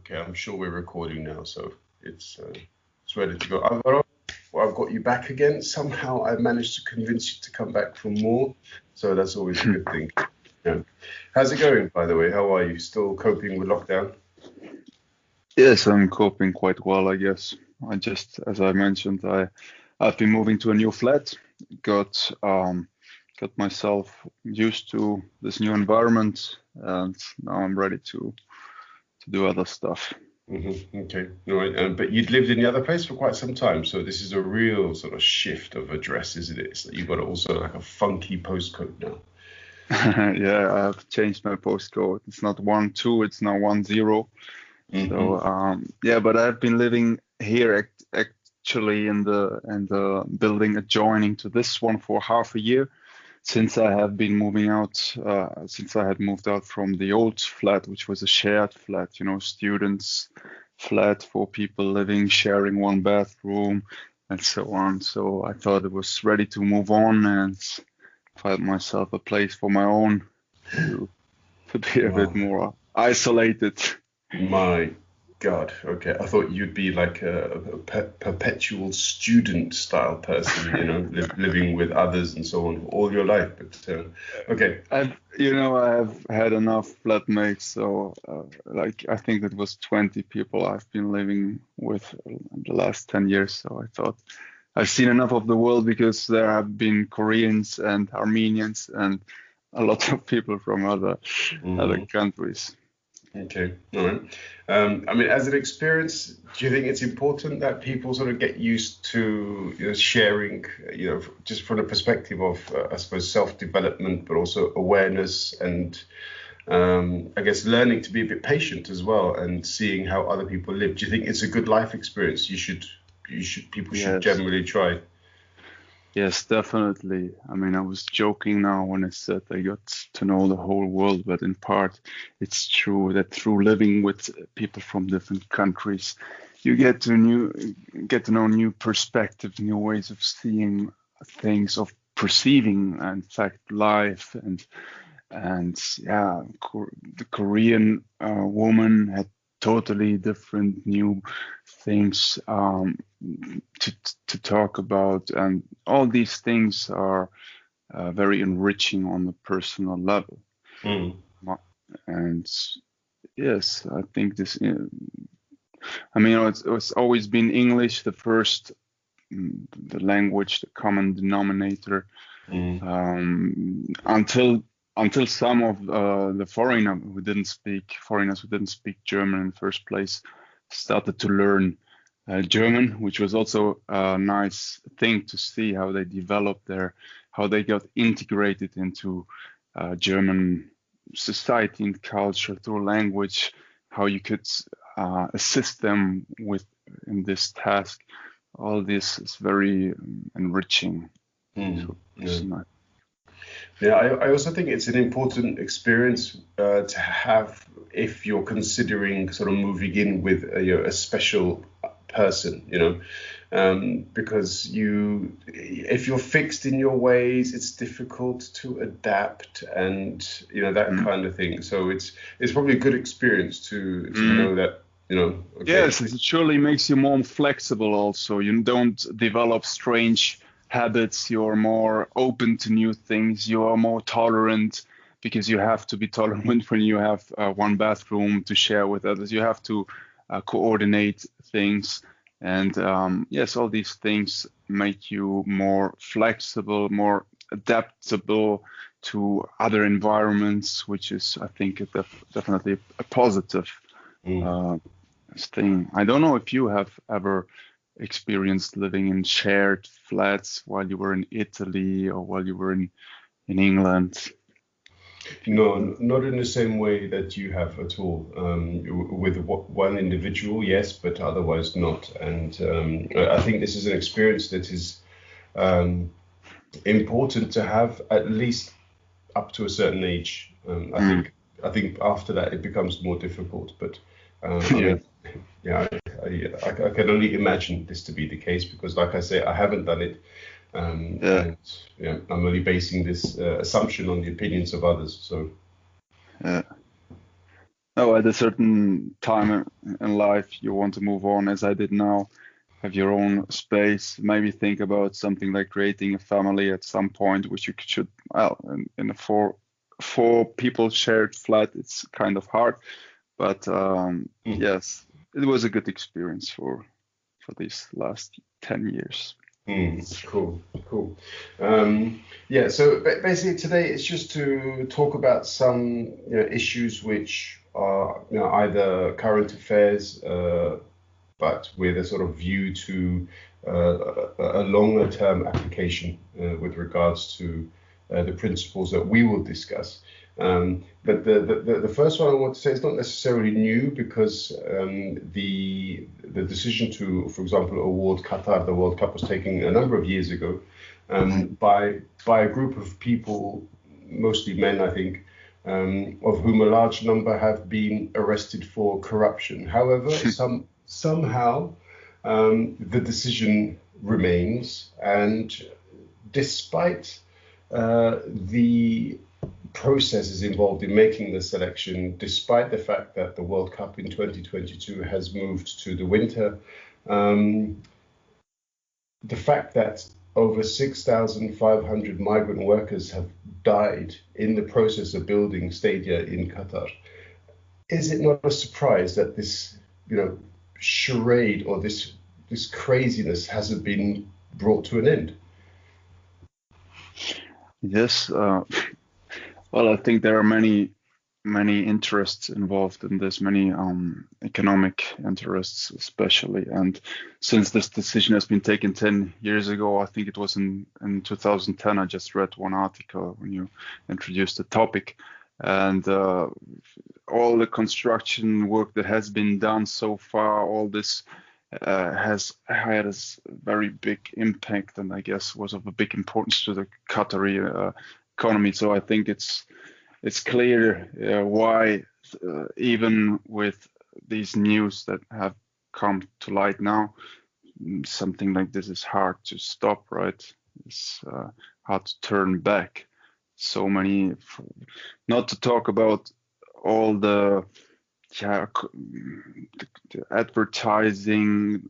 Okay, I'm sure we're recording now, so it's ready to go. Alvaro, well, I've got you back again. Somehow I managed to convince you to come back for more, so that's always a good thing. Yeah. How's it going, by the way? How are you? Still coping with lockdown? Yes, I'm coping quite well, I guess. As I mentioned, I've been moving to a new flat, got got myself used to this new environment, and now I'm ready to do other stuff. Okay, all right. But you'd lived in the other place for quite some time, so this is a real sort of shift of address, isn't it? So you've got also like a funky postcode now. Yeah, I've changed my postcode. It's not 1-2, it's now 1-0. Hmm. So yeah, but I've been living here actually in the building adjoining to this one for half a year since I have been moving out, since I had moved out from the old flat, which was a shared flat, students flat for people living, sharing one bathroom, and so on. So I thought it was ready to move on and find myself a place for my own to to be a bit Wow. more isolated. My God. Okay. I thought you'd be like a perpetual student style person, living with others and so on all your life. But okay. I've had enough flatmates, so like I think it was 20 people I've been living with the last 10 years. So I thought I've seen enough of the world because there have been Koreans and Armenians and a lot of people from other Mhm. countries. Okay. All right. I mean, as an experience, do you think it's important that people sort of get used to sharing, just from the perspective of, I suppose, self-development, but also awareness and I guess learning to be a bit patient as well and seeing how other people live. Do you think it's a good life experience? People should Yes. generally try. Yes, definitely. I mean, I was joking now when I said I got to know the whole world, but in part, it's true that through living with people from different countries, you get to know new perspectives, new ways of seeing things, of perceiving, in fact, life, and yeah, the Korean woman had totally different new things to to talk about, and all these things are very enriching on the personal level. Mm. And yes, I think this. I mean, it's always been English, the first, the language, the common denominator, Mm. until some of the foreigners who didn't speak German in the first place started to learn German, which was also a nice thing to see how they developed how they got integrated into German society and culture through language, how you could assist them with in this task. All this is very enriching. Mm. So Yeah. it's nice. Yeah, I also think it's an important experience to have if you're considering sort of moving in with a special person, because if you're fixed in your ways, it's difficult to adapt and that Mm. kind of thing. So it's probably a good experience to Mm. know that, okay. Yes, it surely makes you more flexible also. You don't develop strange habits. You're more open to new things. You are more tolerant because you have to be tolerant when you have one bathroom to share with others. You have to coordinate things. And yes, all these things make you more flexible, more adaptable to other environments, which is, I think, definitely a positive Mm. uh, thing. I don't know if you have ever experienced living in shared flats while you were in Italy or while you were in England. If you No, have. not in the same way that you have at all. With one individual, yes, but otherwise not. And I think this is an experience that is um, important to have at least up to a certain age. Mm. I think after that it becomes more difficult. But I Yeah. mean, yeah, I can only imagine this to be the case because, like I say, I haven't done it, Yeah. and I'm only basing this assumption on the opinions of others. So. Yeah. No, at a certain time in life, you want to move on, as I did now, have your own space, maybe think about something like creating a family at some point, which you should, well, in a four people shared flat, it's kind of hard, but yes, it was a good experience for these last 10 years. Cool, cool. Yeah, so basically today it's just to talk about some issues which are either current affairs, but with a sort of view to a longer term application with regards to the principles that we will discuss. But the first one I want to say is not necessarily new, because the decision to, for example, award Qatar the World Cup was taken a number of years ago by a group of people, mostly men, I think, of whom a large number have been arrested for corruption. However, somehow the decision remains, and despite the processes involved in making the selection, despite the fact that the World Cup in 2022 has moved to the winter, the fact that over 6,500 migrant workers have died in the process of building stadia in Qatar, is it not a surprise that this, charade or this craziness hasn't been brought to an end? Yes, well, I think there are many interests involved in this, many economic interests especially. And since this decision has been taken 10 years ago, I think it was in 2010, I just read one article when you introduced the topic. And all the construction work that has been done so far, all this has had a very big impact, and I guess was of a big importance to the Qatari economy. So I think it's clear why, even with these news that have come to light now, something like this is hard to stop, right? It's hard to turn back. So many, not to talk about all the advertising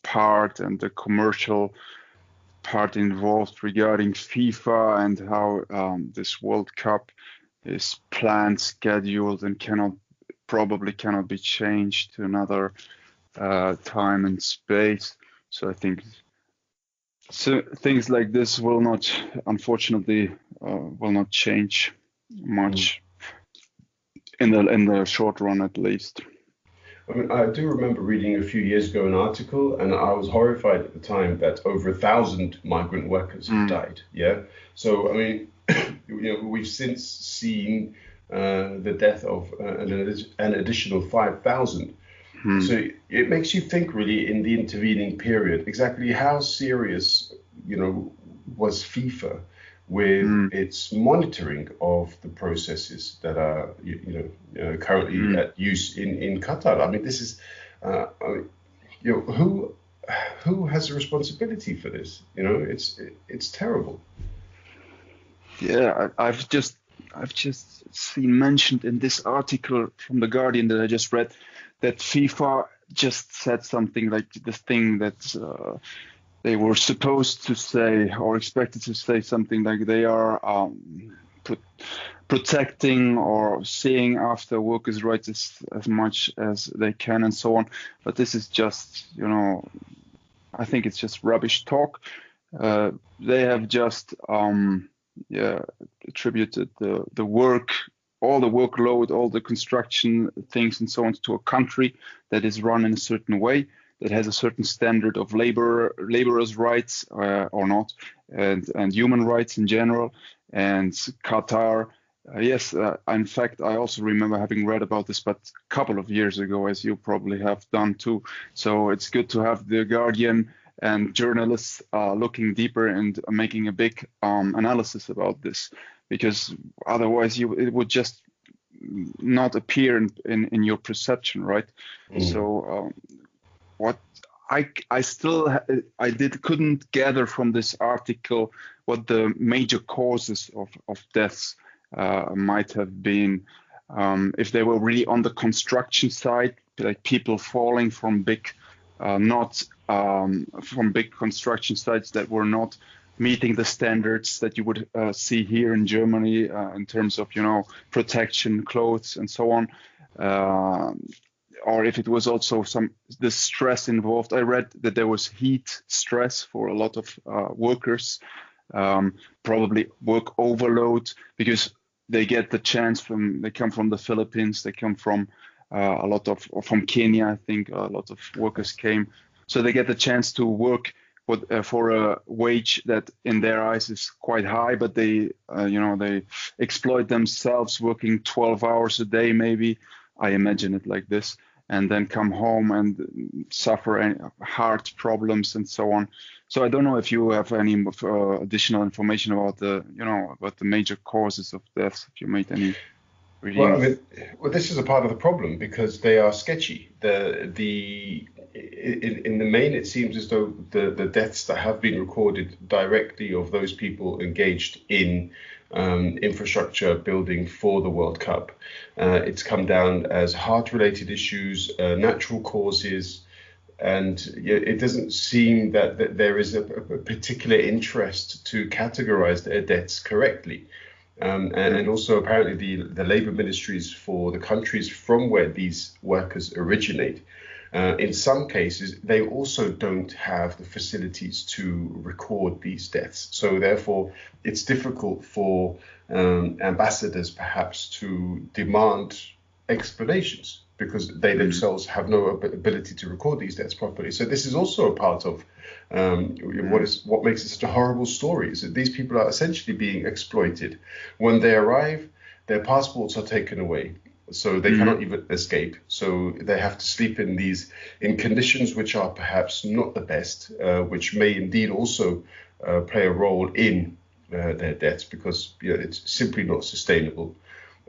part and the commercial part involved regarding FIFA and how this World Cup is planned, scheduled, and probably cannot be changed to another time and space. So I think things like this will not, unfortunately, will not change much in the short run, at least. I mean, I do remember reading a few years ago an article, and I was horrified at the time that over 1,000 migrant workers have died. Yeah. So, I mean, we've since seen the death of an additional 5,000. So it makes you think, really, in the intervening period, exactly how serious, was FIFA with its monitoring of the processes that are, currently at use in Qatar. I mean, this is, who has a responsibility for this? It's terrible. Yeah, I've just seen mentioned in this article from The Guardian that I just read that FIFA just said something like the thing that they were supposed to say or expected to say, something like they are protecting or seeing after workers' rights as much as they can and so on. But this is just, I think it's just rubbish talk. They have just attributed the work, all the workload, all the construction things and so on to a country that is run in a certain way, that has a certain standard of laborers' rights or not, and human rights in general. And Qatar, yes, in fact, I also remember having read about this, but a couple of years ago, as you probably have done too. So it's good to have The Guardian and journalists looking deeper and making a big analysis about this, because otherwise it would just not appear in your perception, right? So what I still couldn't gather from this article what the major causes of deaths might have been. if they were really on the construction site, like people falling from big, not from big construction sites that were not meeting the standards that you would see here in Germany in terms of, protection, clothes, and so on. Or if it was also the stress involved. I read that there was heat stress for a lot of workers, probably work overload, because they get the chance they come from the Philippines, they come from from Kenya, I think a lot of workers came. So they get the chance to work for a wage that in their eyes is quite high, but they exploit themselves working 12 hours a day, maybe. I imagine it like this, and then come home and suffer heart problems and so on. So I don't know if you have any additional information about the major causes of death. If you made any. Well, this is a part of the problem because they are sketchy. In the main, it seems as though the deaths that have been recorded directly of those people engaged in infrastructure building for the World Cup, it's come down as heart-related issues, natural causes, and it doesn't seem that there is a particular interest to categorize their deaths correctly. And also apparently the labor ministries for the countries from where these workers originate, in some cases, they also don't have the facilities to record these deaths. So therefore, it's difficult for ambassadors perhaps to demand explanations because they themselves have no ability to record these deaths properly. So this is also a part of what makes it such a horrible story, is that these people are essentially being exploited. When they arrive, their passports are taken away, so they cannot even escape. So they have to sleep in conditions which are perhaps not the best, which may indeed also play a role in their deaths, because it's simply not sustainable.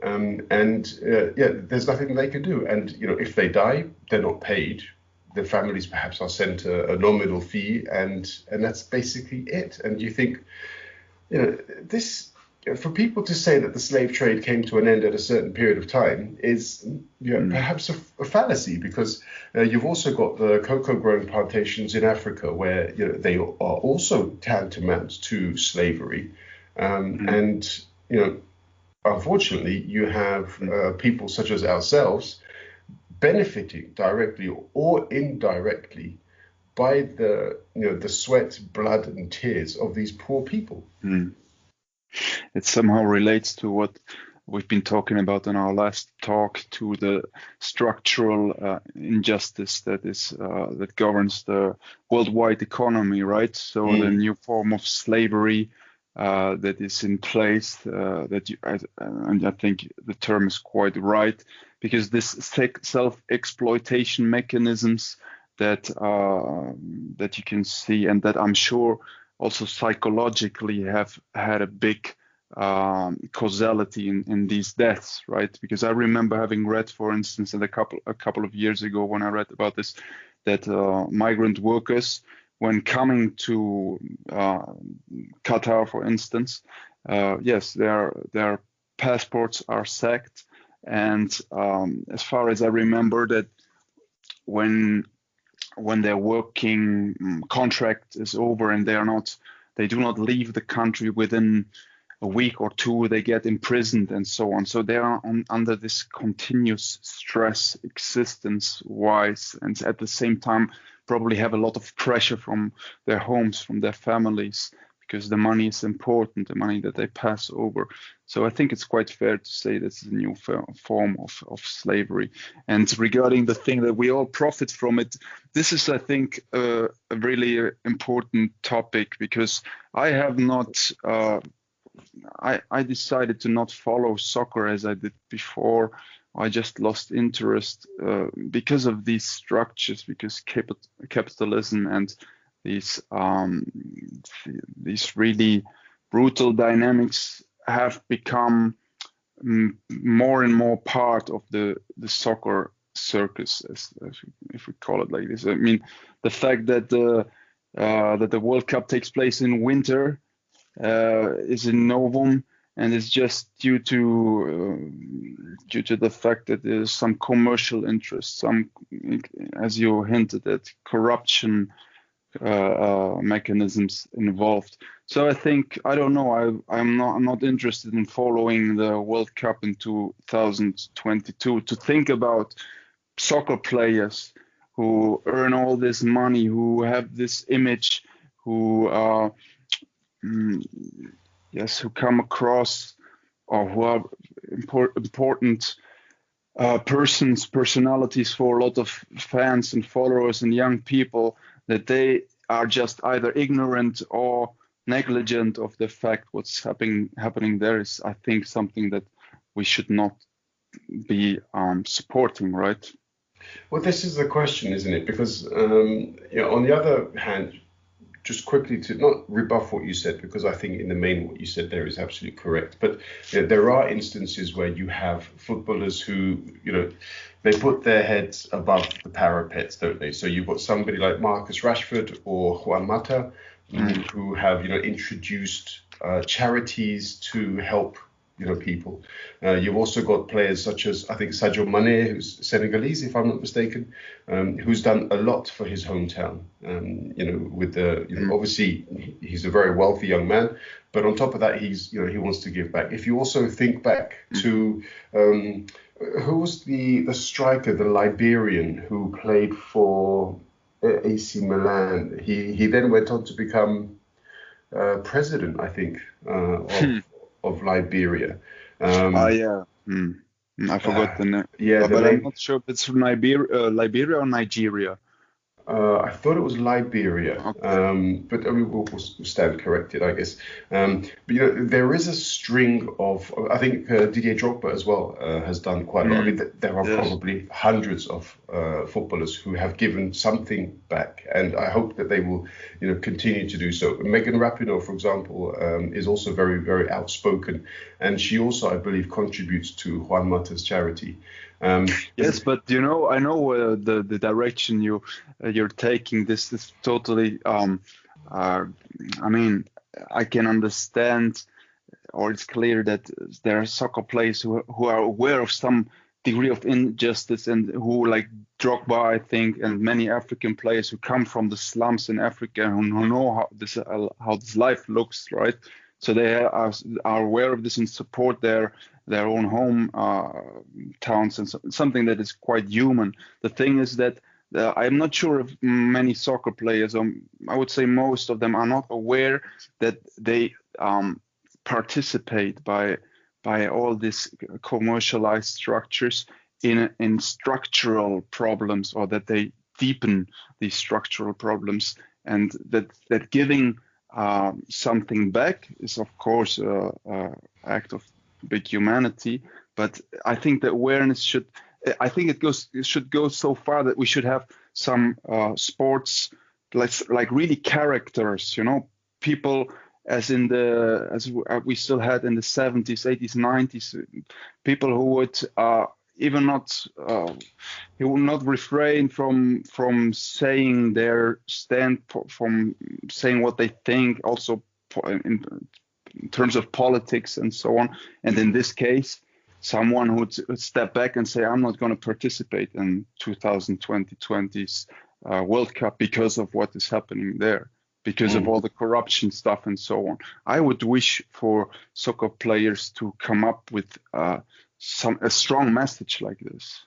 There's nothing they can do. And if they die, they're not paid. The families perhaps are sent a nominal fee, and that's basically it. And you think, this, for people to say that the slave trade came to an end at a certain period of time is perhaps a fallacy, because you've also got the cocoa growing plantations in Africa where they are also tantamount to slavery, and unfortunately you have people such as ourselves benefiting directly or indirectly by the sweat, blood, and tears of these poor people. It somehow relates to what we've been talking about in our last talk, to the structural injustice that governs the worldwide economy, right? So the new form of slavery that is in place, and I think the term is quite right, because this self-exploitation mechanisms that you can see, and that I'm sure also psychologically have had a big causality in these deaths, right? Because I remember having read, for instance, a couple of years ago when I read about this, that migrant workers, when coming to Qatar, for instance, yes, their passports are sacked, and as far as I remember, that when their working contract is over and they do not leave the country within a week or two, they get imprisoned and so on. So they are under this continuous stress existence-wise, and at the same time probably have a lot of pressure from their homes, from their families, because the money is important, the money that they pass over. So I think it's quite fair to say this is a new form of slavery. And regarding the thing that we all profit from it, this is, I think, a really important topic, because I have not, I decided to not follow soccer as I did before. I just lost interest because of these structures, because capitalism and these really brutal dynamics have become more and more part of the soccer circus, if we call it like this. I mean, the fact that the World Cup takes place in winter is in Novum, and it's just due to the fact that there's some commercial interest, some, as you hinted at, corruption mechanisms involved. So I think, I don't know, I'm not interested in following the World Cup in 2022 to think about soccer players who earn all this money, who have this image, who who come across, or who are important personalities for a lot of fans and followers and young people, that they are just either ignorant or negligent of the fact what's happening there is, I think, something that we should not be supporting, right? Well, this is the question, isn't it? Because on the other hand, just quickly to not rebuff what you said, because I think in the main what you said there is absolutely correct. But there are instances where you have footballers who, they put their heads above the parapets, don't they? So you've got somebody like Marcus Rashford or Juan Mata who have, introduced charities to help people. You've also got players such as, I think, Sadio Mane, who's Senegalese, if I'm not mistaken, who's done a lot for his hometown. With the, obviously he's a very wealthy young man, but on top of that, he's, he wants to give back. If you also think back to, who was the striker, the Liberian who played for AC Milan? He then went on to become president, I think, of Liberia. I forgot the name. But I'm not sure if it's from Liberia or Nigeria. I thought it was Liberia, okay. But I mean, we'll stand corrected, I guess. But there is a string of, I think Didier Drogba as well has done quite a lot. I mean, there are probably hundreds of footballers who have given something back, and I hope that they will, continue to do so. Megan Rapinoe, for example, is also very, very outspoken, and she also, I believe, contributes to Juan Mata's charity. Yes, but I know the direction you're taking. This is totally. I mean, I can understand, or it's clear that there are soccer players who are aware of some degree of injustice, and who, like Drogba, I think, and many African players who come from the slums in Africa, who know how this life looks, right? So they are aware of this and support their own home towns, and something that is quite human. The thing is that I'm not sure if many soccer players, I would say most of them, are not aware that they participate by all these commercialized structures in structural problems, or that they deepen these structural problems, and that giving something back is, of course, an act of big humanity. But I think the awareness should go so far that we should have some sports like really characters, people as we still had in the 70s, 80s, 90s, people who would even not he will not refrain from saying their stand, from saying what they think, also in terms of politics and so on. And in this case, someone who would step back and say, I'm not going to participate in 2020's World Cup because of what is happening there, because of all the corruption stuff and so on. I would wish for soccer players to come up with a strong message like this.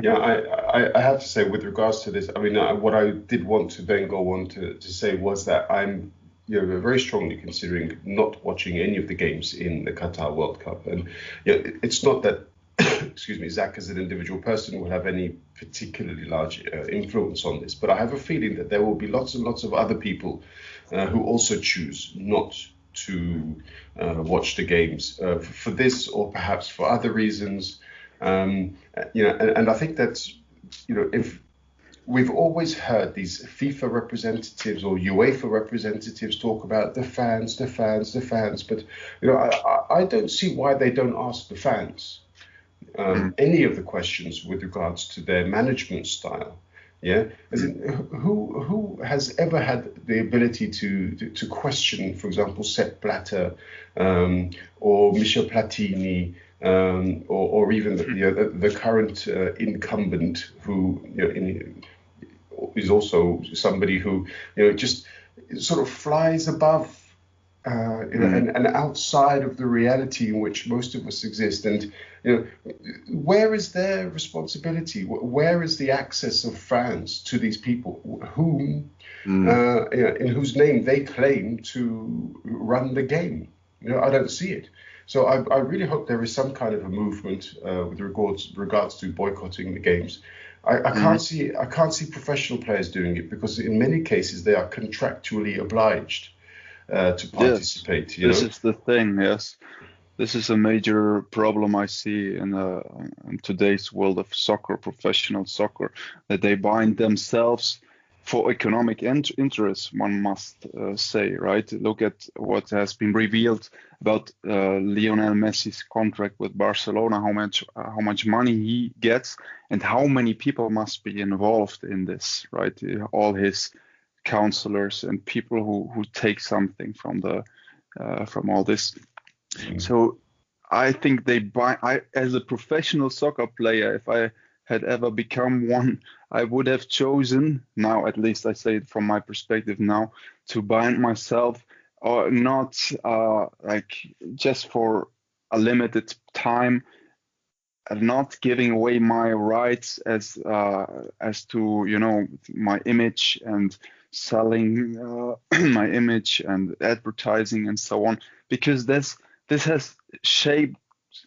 Yeah, I have to say, with regards to this, I mean, what I did want to then go on to say was that I'm very strongly considering not watching any of the games in the Qatar World Cup. And it's not that, excuse me, Zach as an individual person will have any particularly large influence on this, but I have a feeling that there will be lots and lots of other people who also choose not to watch the games for this, or perhaps for other reasons. And I think that, if we've always heard these FIFA representatives or UEFA representatives talk about the fans, but I don't see why they don't ask the fans any of the questions with regards to their management style. Yeah, as in, who has ever had the ability to question, for example, Sepp Blatter, or Michel Platini, or even the current incumbent, who is also somebody who just sort of flies above, and outside of the reality in which most of us exist. And where is their responsibility? Where is the access of fans to these people, whom, in whose name they claim to run the game? I don't see it. So I really hope there is some kind of a movement with regards to boycotting the games. I can't see professional players doing it, because in many cases they are contractually obliged to participate. This is the thing. Yes, this is a major problem I see in today's world of soccer, professional soccer, that they bind themselves for economic interests, one must say, right? Look at what has been revealed about Lionel Messi's contract with Barcelona, how much money he gets, and how many people must be involved in this, right? All his counselors and people who take something from all this. So I think as a professional soccer player, if I had ever become one, I would have chosen, now at least I say it from my perspective now, to bind myself, or not like just for a limited time, and not giving away my rights as to my image, and selling my image and advertising and so on, because this has shaped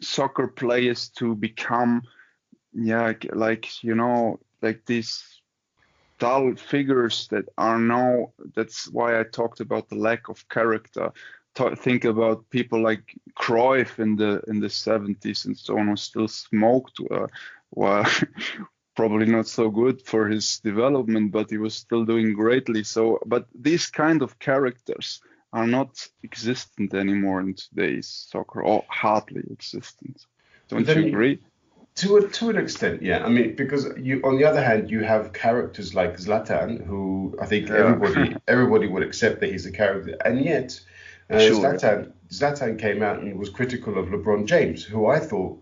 soccer players to become like these dull figures that are now. That's why I talked about the lack of character. Think about people like Cruyff in the 70s and so on, who still smoked, well, probably not so good for his development, but he was still doing greatly. So, but these kind of characters are not existent anymore in today's soccer, or hardly existent. Don't you agree? To an extent, yeah. I mean, because on the other hand, you have characters like Zlatan, who I think everybody would accept that he's a character, and yet Zlatan came out and was critical of LeBron James, who I have to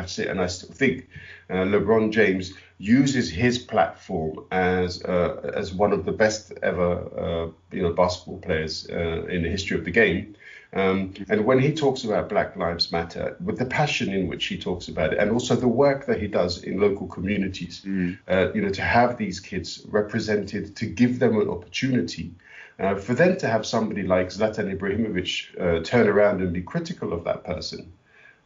say, and I still think, LeBron James uses his platform as one of the best ever basketball players in the history of the game. And when he talks about Black Lives Matter, with the passion in which he talks about it, and also the work that he does in local communities, to have these kids represented, to give them an opportunity, for them to have somebody like Zlatan Ibrahimovic turn around and be critical of that person,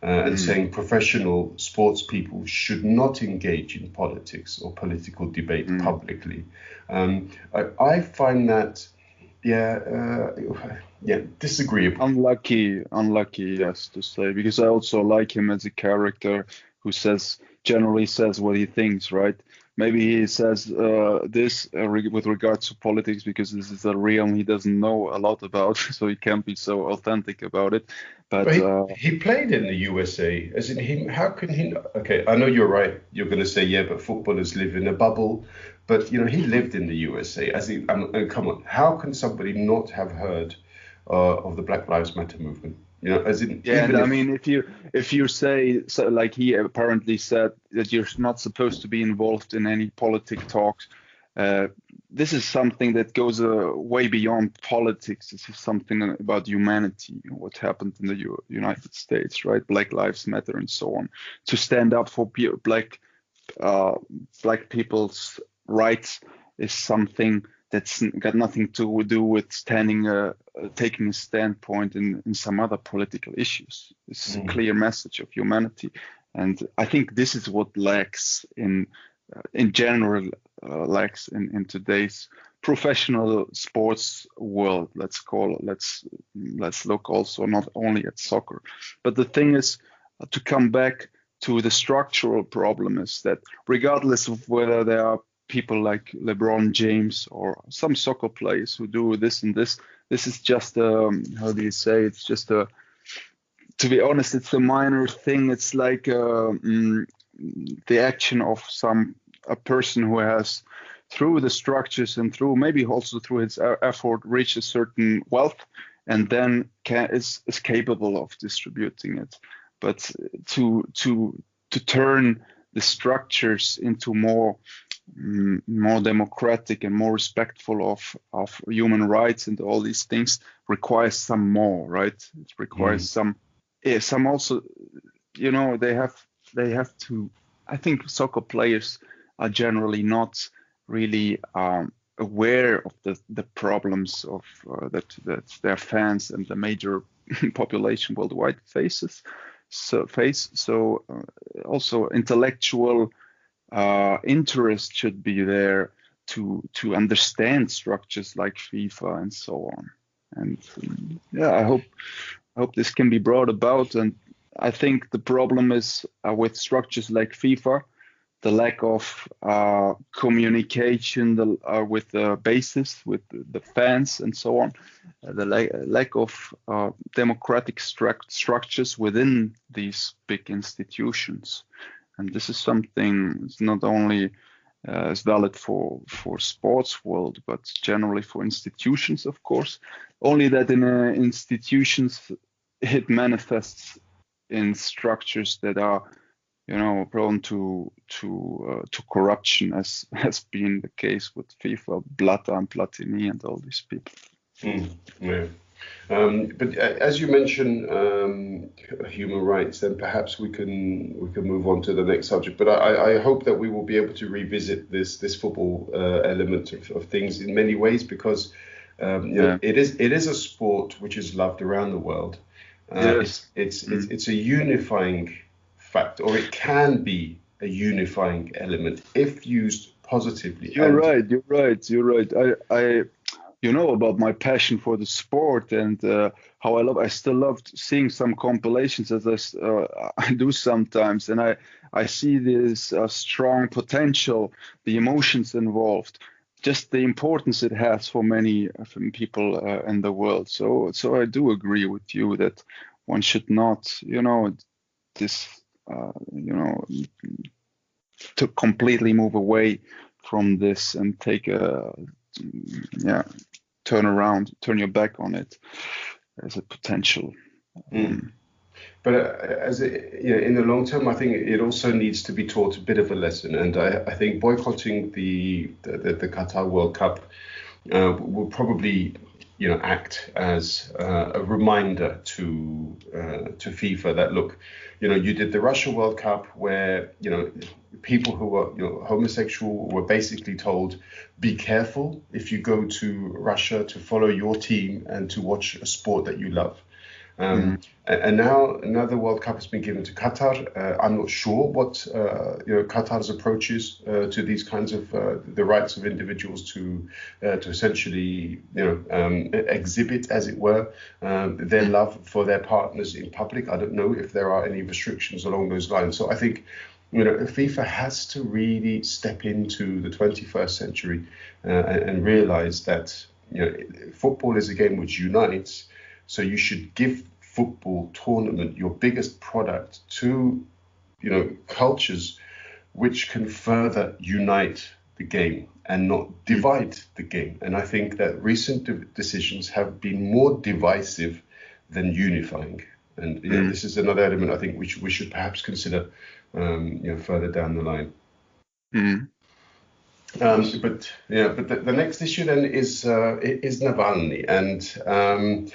and saying professional sports people should not engage in politics or political debate publicly. I find that, disagreeable. Unlucky, yes, to say, because I also like him as a character who generally says what he thinks, right? Maybe he says this with regards to politics because this is a realm he doesn't know a lot about, so he can't be so authentic about it. But he played in the USA. As in, how can he? Okay, I know you're right. You're going to say, but footballers live in a bubble. But he lived in the USA. Come on, how can somebody not have heard of the Black Lives Matter movement? I mean, if you say, so, like he apparently said, that you're not supposed to be involved in any politic talks. This is something that goes way beyond politics. This is something about humanity, what happened in the United States, right? Black Lives Matter and so on. To stand up for black people's rights is something that's got nothing to do with taking a standpoint in some other political issues. This is a clear message of humanity, and I think this is what lacks in general, lacks in today's professional sports world. Let's look also not only at soccer, but the thing is, to come back to the structural problem, is that regardless of whether there are people like LeBron James or some soccer players who do this and this is just how do you say? It's just to be honest, it's a minor thing. It's like the action of some a person who has, through the structures and through maybe also through his effort, reached a certain wealth, and then is capable of distributing it. But to turn the structures into more democratic and more respectful of human rights and all these things requires some more, right? It requires some also, they have to. I think soccer players are generally not really aware of the problems of that their fans and the major population worldwide faces. So also intellectual interest should be there to understand structures like FIFA and so on. And I hope this can be brought about. And I think the problem is with structures like FIFA, the lack of communication with the bases, with the fans and so on, the lack of democratic structures within these big institutions. And this is something that's not only is valid for sports world, but generally for institutions, of course. Only that in institutions it manifests in structures that are, prone to corruption, as has been the case with FIFA, Blatter and Platini and all these people. Yeah. But as you mentioned, human rights, then perhaps we can move on to the next subject. But I hope that we will be able to revisit this football element of things in many ways, because it is a sport which is loved around the world. Yes. It's a unifying factor, or it can be a unifying element if used positively. You're right. I about my passion for the sport and how I still loved seeing some compilations, as I do sometimes, and I see this strong potential, the emotions involved, just the importance it has for many people in the world. So I do agree with you that one should not, to completely move away from this and take turn your back on it as a potential. But in the long term, I think it also needs to be taught a bit of a lesson. And I think boycotting the Qatar World Cup will probably act as a reminder to FIFA that, look, you did the Russia World Cup where people who were homosexual were basically told, be careful if you go to Russia to follow your team and to watch a sport that you love. And now another World Cup has been given to Qatar. I'm not sure what Qatar's approach is to these kinds of the rights of individuals to essentially exhibit, as it were, their love for their partners in public. I don't know if there are any restrictions along those lines. So I think FIFA has to really step into the 21st century and realize that football is a game which unites. So you should give football tournament, your biggest product, to cultures which can further unite the game and not divide the game. And I think that recent decisions have been more divisive than unifying. And this is another element I think we should perhaps consider further down the line. But the next issue then is Navalny, and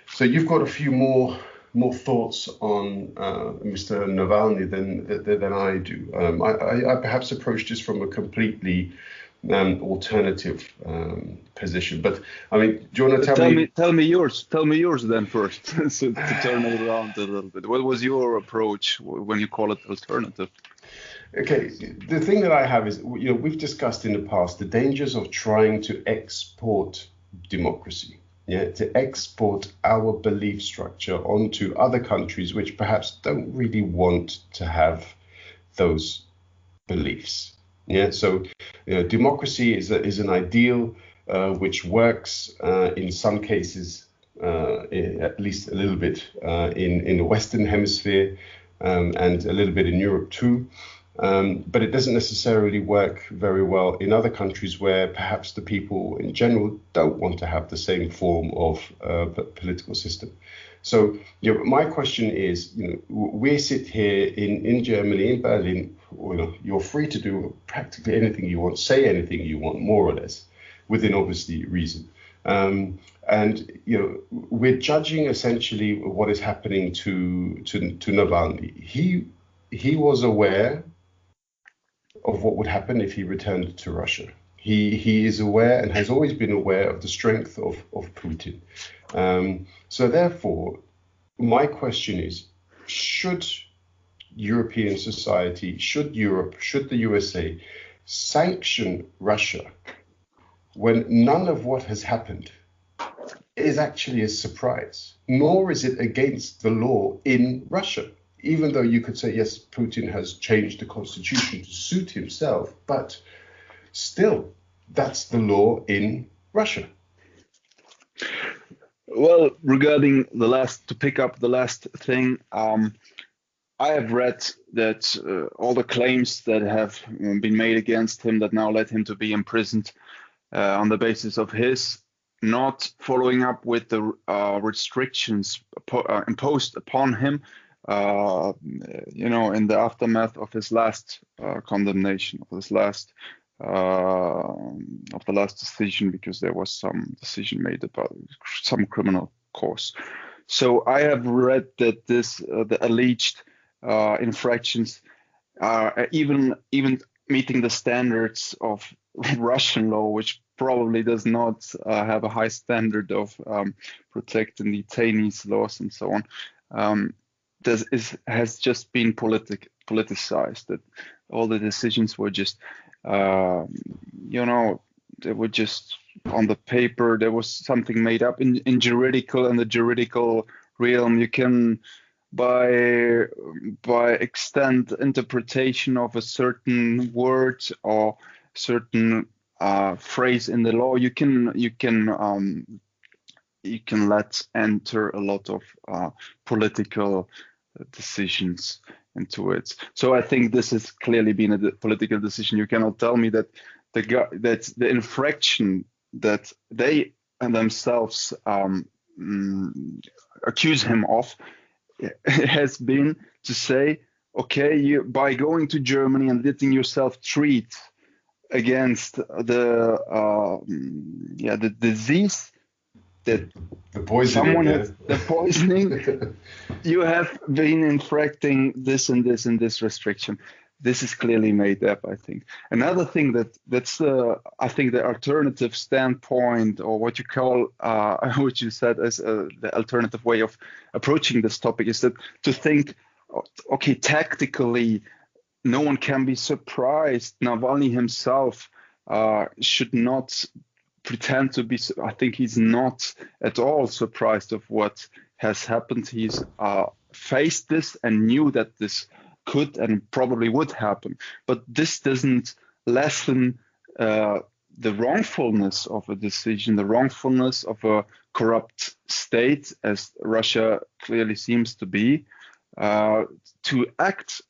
so you've got a few more thoughts on Mr. Navalny than I do. I perhaps approached this from a completely alternative position. But I mean, do you want to tell me? Tell me yours then first, so to turn it around a little bit. What was your approach when you call it alternative? Okay, the thing that I have is, we've discussed in the past the dangers of trying to export democracy. To export our belief structure onto other countries which perhaps don't really want to have those beliefs. So democracy is an ideal which works in some cases, at least a little bit in the Western Hemisphere and a little bit in Europe too. But it doesn't necessarily work very well in other countries where perhaps the people in general don't want to have the same form of political system. So, my question is, we sit here in Germany, in Berlin, you're free to do practically anything you want, say anything you want, more or less, within obviously reason. And we're judging essentially what is happening to Navalny. He was aware of what would happen if he returned to Russia. He is aware and has always been aware of the strength of Putin. So therefore, my question is, should European society, should Europe, should the USA sanction Russia when none of what has happened is actually a surprise, nor is it against the law in Russia? Even though you could say, yes, Putin has changed the constitution to suit himself, but still, that's the law in Russia. Well, regarding to pick up the last thing, I have read that all the claims that have been made against him that now led him to be imprisoned on the basis of his not following up with the restrictions imposed upon him, in the aftermath of his last condemnation, of the last decision, because there was some decision made about some criminal cause. So I have read that the alleged infractions are even meeting the standards of Russian law, which probably does not have a high standard of protecting detainees laws and so on. Has just been politicized. That all the decisions were just, they were just on the paper. There was something made up in the juridical realm. You can, by extent interpretation of a certain word or certain phrase in the law, you can let enter a lot of political decisions into it. So I think this has clearly been a political decision. You cannot tell me that the infraction that they themselves accuse him of has been to say, okay, you, by going to Germany and letting yourself treat against the disease, that the poisoning, you have been infracting this and this and this restriction. This is clearly made up, I think. Another thing that's I think the alternative standpoint, or what you call, what you said as the alternative way of approaching this topic, is that to think, okay, tactically, no one can be surprised. Navalny himself should not pretend to be. I think he's not at all surprised of what has happened. He's faced this and knew that this could and probably would happen. But this doesn't lessen the wrongfulness of a decision, the wrongfulness of a corrupt state, as Russia clearly seems to be, to act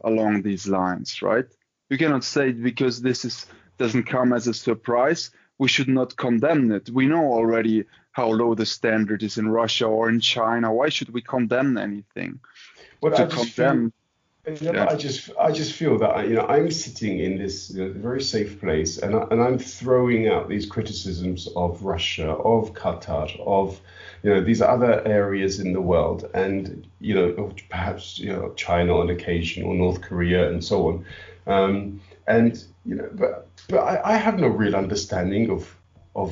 along these lines, right? You cannot say because this doesn't come as a surprise, we should not condemn it. We know already how low the standard is in Russia or in China. Why should we condemn anything? Well, I just feel that I'm sitting in this very safe place, and I'm throwing out these criticisms of Russia, of Qatar, of these other areas in the world, and perhaps China on occasion, or North Korea, and so on. But I have no real understanding of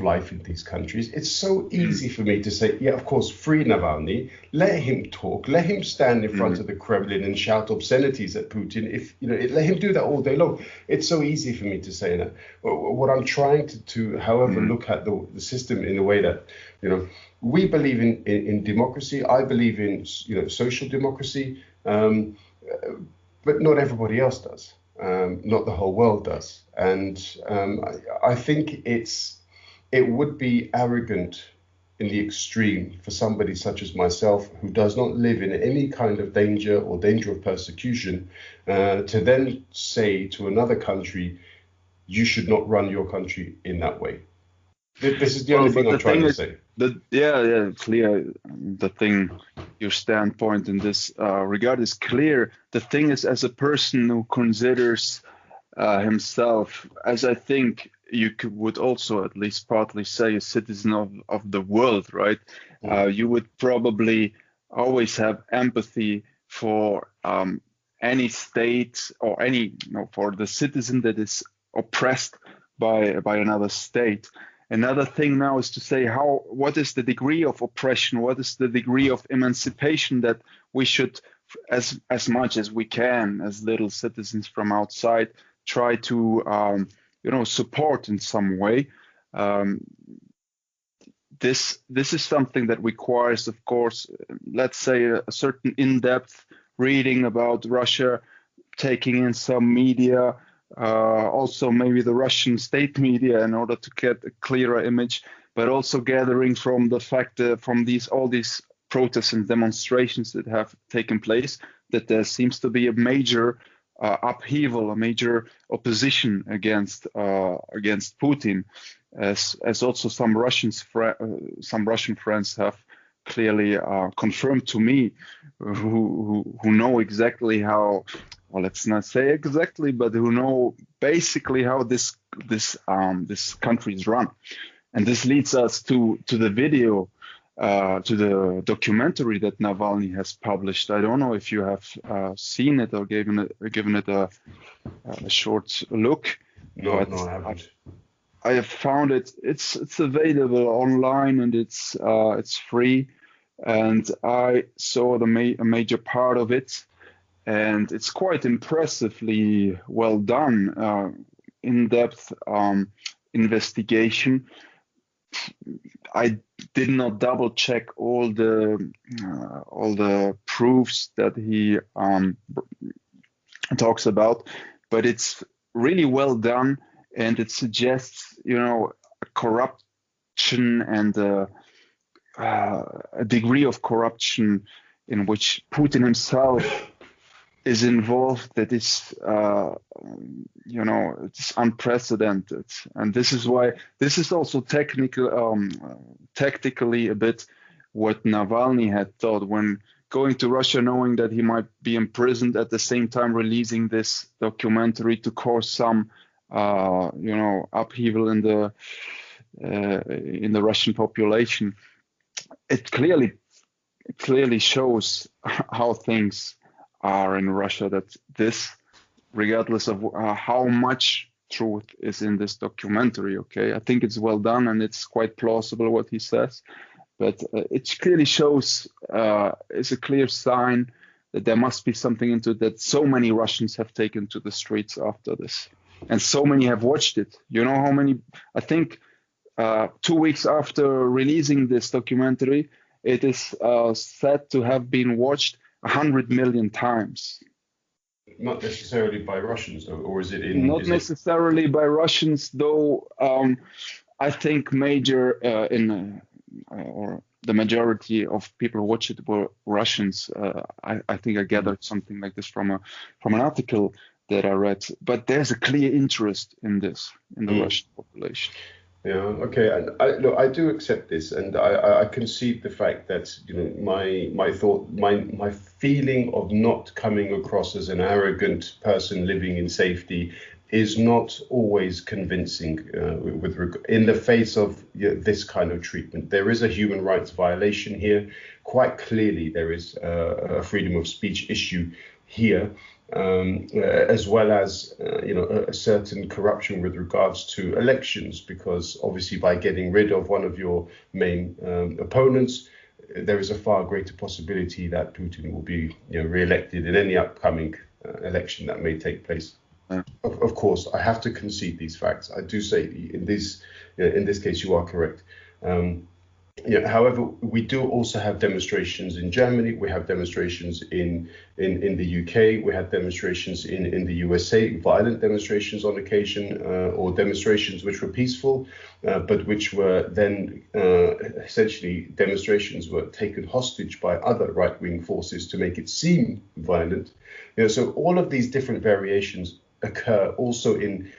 life in these countries. It's so easy for me to say, yeah, of course, free Navalny, let him talk, let him stand in front of the Kremlin and shout obscenities at Putin. Let him do that all day long. It's so easy for me to say that. What I'm trying to however, look at the system in a way that, we believe in democracy. I believe in, social democracy, but not everybody else does. Not the whole world does. And I think it would be arrogant in the extreme for somebody such as myself, who does not live in any kind of danger or danger of persecution, to then say to another country, you should not run your country in that way. This is the only thing I'm trying to say. Clear. The thing, your standpoint in this regard is clear. The thing is, as a person who considers himself, as I think would also at least partly say, a citizen of the world, right? You would probably always have empathy for any state or for the citizen that is oppressed by another state. Another thing now is to say what is the degree of oppression, what is the degree of emancipation that we should, as much as we can, as little citizens from outside, try to support in some way. This is something that requires, of course, let's say a certain in-depth reading about Russia, taking in some media, also maybe the Russian state media, in order to get a clearer image, but also gathering from the fact that from all these protests and demonstrations that have taken place, that there seems to be a major upheaval, a major opposition against Putin, as also some Russian friends have clearly confirmed to me, who know exactly how. Well, let's not say exactly, but who know basically how this country is run. And this leads us to the video, to the documentary that Navalny has published. I don't know if you have seen it or given it a short look. No, I haven't. I have found it. It's available online, and it's free. And I saw a major part of it. And it's quite impressively well done, in-depth investigation. I did not double check all the proofs that he talks about, but it's really well done, and it suggests, a corruption and a degree of corruption in which Putin himself is involved that is, it's unprecedented. And this is why, this is also tactically a bit what Navalny had thought when going to Russia, knowing that he might be imprisoned, at the same time releasing this documentary to cause some, upheaval in the Russian population. It clearly shows how things are in Russia, that this, regardless of how much truth is in this documentary, okay, I think it's well done and it's quite plausible what he says, but it clearly shows, it's a clear sign that there must be something into it, that so many Russians have taken to the streets after this, and so many have watched it. You know how many? I think 2 weeks after releasing this documentary, it is said to have been watched 100 million times. Not necessarily by Russians, though, or is it in? Not necessarily by Russians, though. I think or the majority of people who watch it were Russians. I think I gathered something like this from an article that I read. But there's a clear interest in this in the Russian population. Yeah. Okay. And I do accept this, and I concede the fact that my feeling of not coming across as an arrogant person living in safety is not always convincing in the face of this kind of treatment. There is a human rights violation here. Quite clearly, there is a freedom of speech issue here. As well as a certain corruption with regards to elections, because obviously by getting rid of one of your main opponents, there is a far greater possibility that Putin will be re-elected in any upcoming election that may take place. Of course, I have to concede these facts. I do say in this case you are correct. Yeah, however, we do also have demonstrations in Germany. We have demonstrations in the UK. We have demonstrations in the USA, violent demonstrations on occasion, or demonstrations which were peaceful, but which were then essentially demonstrations were taken hostage by other right-wing forces to make it seem violent. So all of these different variations occur also in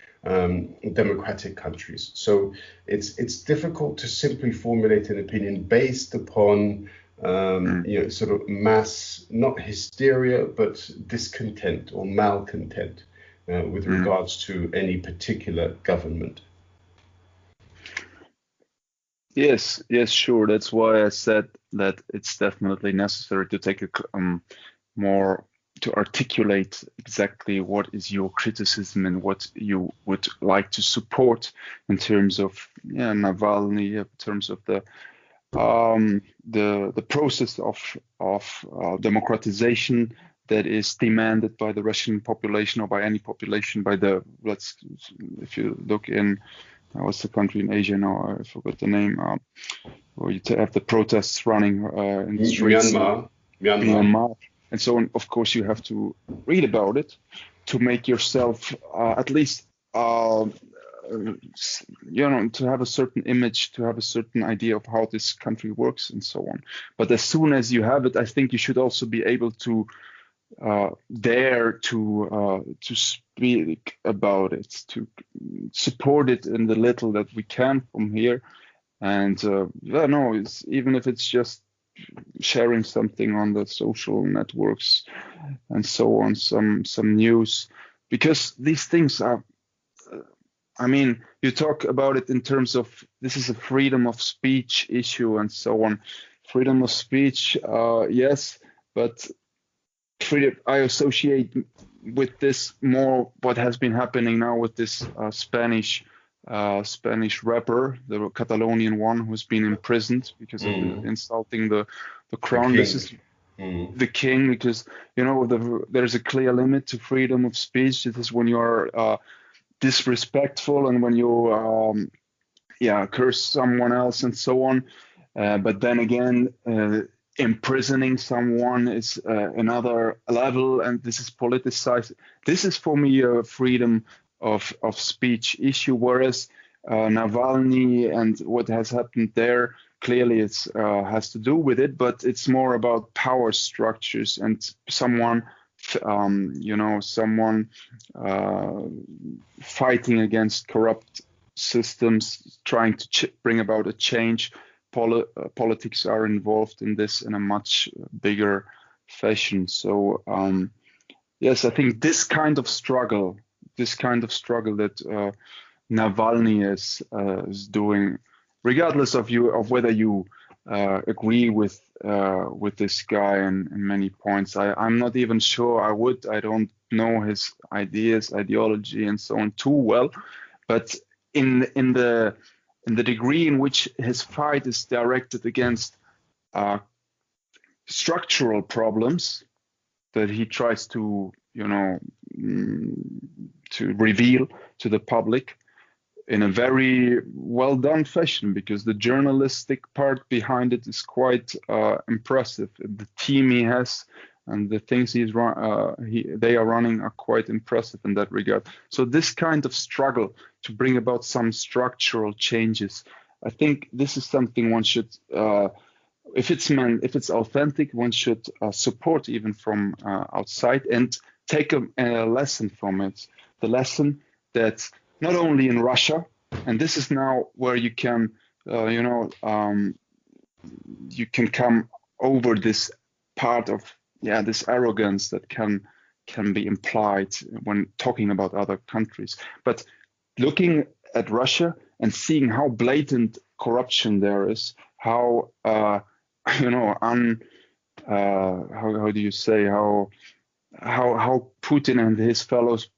democratic countries. So it's difficult to simply formulate an opinion based upon sort of mass, not hysteria, but discontent or malcontent with regards to any particular government. Yes, sure. That's why I said that it's definitely necessary to take a more to articulate exactly what is your criticism and what you would like to support in terms of Navalny, in terms of the process of democratization that is demanded by the Russian population or by any population. If you look in what's the country in Asia now? I forgot the name. Where you have the protests running in the streets. Myanmar. And so on. Of course, you have to read about it to make yourself at least, to have a certain image, to have a certain idea of how this country works and so on. But as soon as you have it, I think you should also be able to dare to speak about it, to support it in the little that we can from here. And even if it's just sharing something on the social networks and so on, some news, because these things are, you talk about it in terms of this is a freedom of speech issue and so on. Freedom of speech, yes, but I associate with this more what has been happening now with this Spanish rapper, the Catalonian one, who's been imprisoned because of insulting the crown. This is the king, because there's a clear limit to freedom of speech. It is when you are disrespectful and when you curse someone else and so on. But then again, imprisoning someone is another level, and this is politicized. This is for me a freedom of speech issue, whereas Navalny and what has happened there, clearly it's has to do with it, but it's more about power structures and someone fighting against corrupt systems, trying to bring about a change. Politics are involved in this in a much bigger fashion. So yes, I think this kind of struggle that Navalny is doing, regardless of whether you agree with this guy in many points. I'm not even sure I would. I don't know his ideas, ideology, and so on too well. But in the degree in which his fight is directed against structural problems that he tries to reveal to the public in a very well done fashion, because the journalistic part behind it is quite impressive. The team he has and the things they are running are quite impressive in that regard. So this kind of struggle to bring about some structural changes, I think this is something one should, if it's authentic, one should support even from outside and take a lesson from it. The lesson that not only in Russia, and this is now where you can, you can come over this part of this arrogance that can be implied when talking about other countries. But looking at Russia and seeing how blatant corruption there is, how how do you say, how Putin and his fellows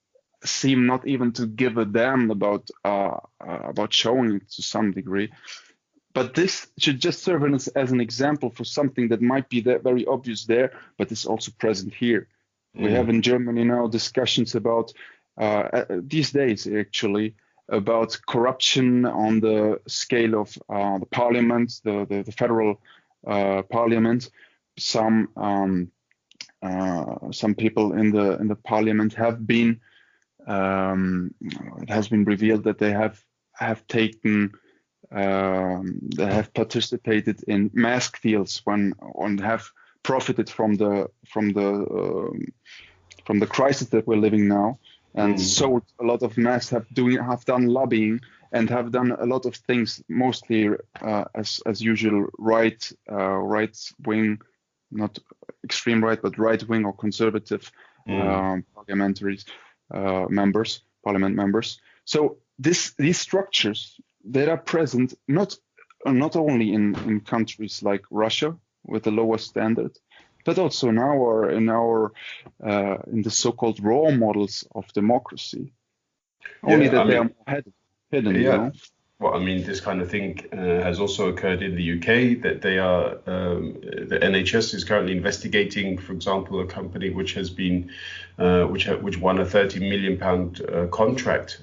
seem not even to give a damn about showing it to some degree. But this should just serve as an example for something that might be very obvious there, but is also present here. We have in Germany now discussions about these days actually about corruption on the scale of the parliament, the federal parliament. Some people in the parliament have been. It has been revealed that they have taken. They have participated in mask deals and have profited from the crisis that we're living now, and sold a lot of masks, have done lobbying, and have done a lot of things, mostly as usual right wing, not extreme right, but right wing or conservative parliament members. So these structures that are present not only in countries like Russia with the lowest standard, but also in the so-called raw models of democracy. Only that they are more hidden. Yeah. You know? Well, I mean, this kind of thing has also occurred in the UK. That they are the NHS is currently investigating, for example, a company which has been which won a £30 million contract